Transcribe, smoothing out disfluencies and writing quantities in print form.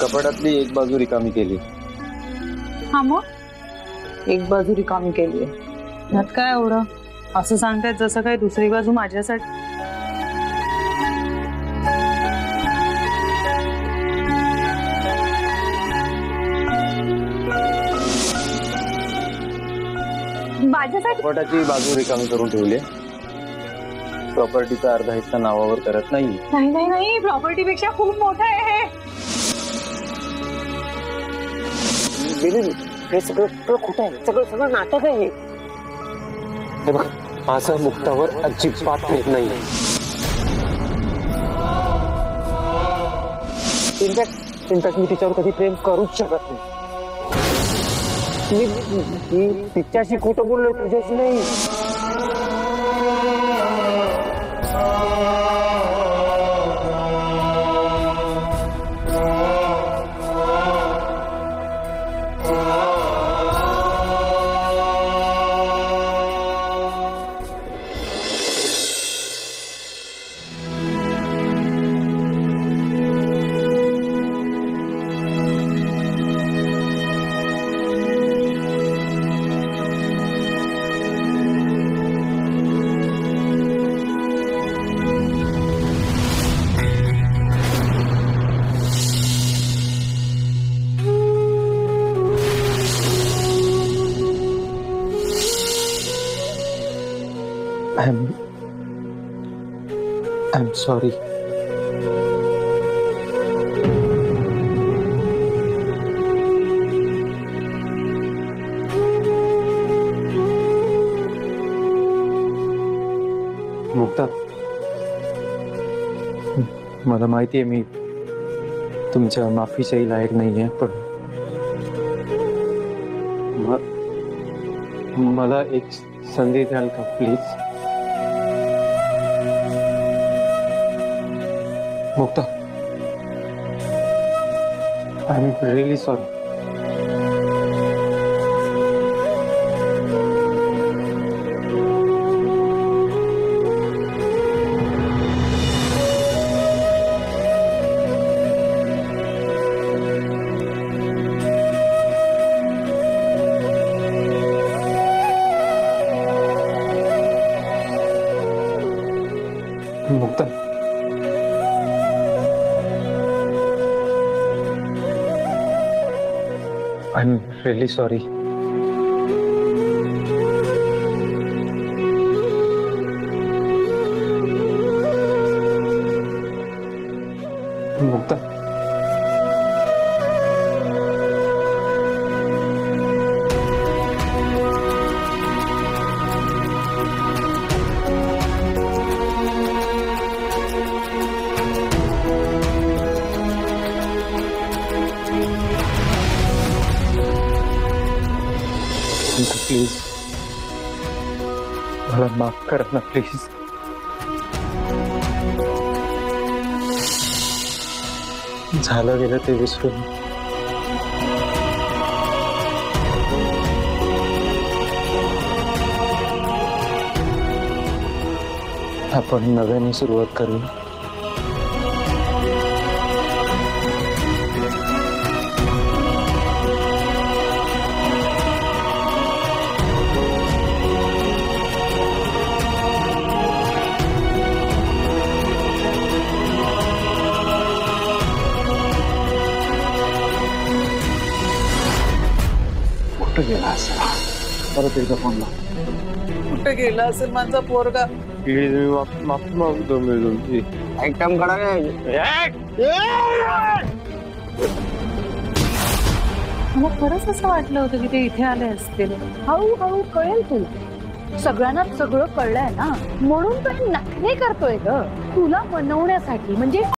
कपाटातली एक बाजू रिकामी केली। हा मग एक बाजू रिकामी केली यात काय एवढं? असं सांगतायत जसं काही दुसरी बाजू माझ्यासाठी। माझ्यासाठी कपाटाची बाजू रिकामी करून ठेवली। प्रॉपर्टीचा अर्धा हिस्सा नावावर करत नाही। नाही नाही नाही, प्रॉपर्टी पेक्षा खूप मोठं आहे हे। हे सगळं खोटं आहे, सगळं नाटक आहे हे बघ, माझं मुक्तावर अजिबात प्रेम नाही। इनफॅक्ट मी तिच्यावर कधी प्रेम करूच शकत नाही। मी तिच्याशी खोटं बोललोय, तुझ्याशी नाही। I'm sorry. मुक्ता, मला माहिती आहे मी तुमच्या माफीच्याही लायक नाहीये, पण मला एक संधी द्याल का please? Mukta, I am really sorry. Mukta, I'm really sorry. Mukta, please मला माफ करा ना प्लीज। झालं गेलं ते विसरून आपण नव्याने सुरुवात करू। कुठे गेला असेल? परत एकदा फोन लाव। कुठे गेला असेल माझा पोरगा? प्लीज मी माफ मागतो मी तुमची। एकदम कडा मला खरंच असं वाटलं होतं की ते इथे आले असतील। हळूहळू कळेल तुला, सगळ्यांना सगळं कळलंय ना, म्हणून काही नखरे करतोय ग तुला मनवण्यासाठी। म्हणजे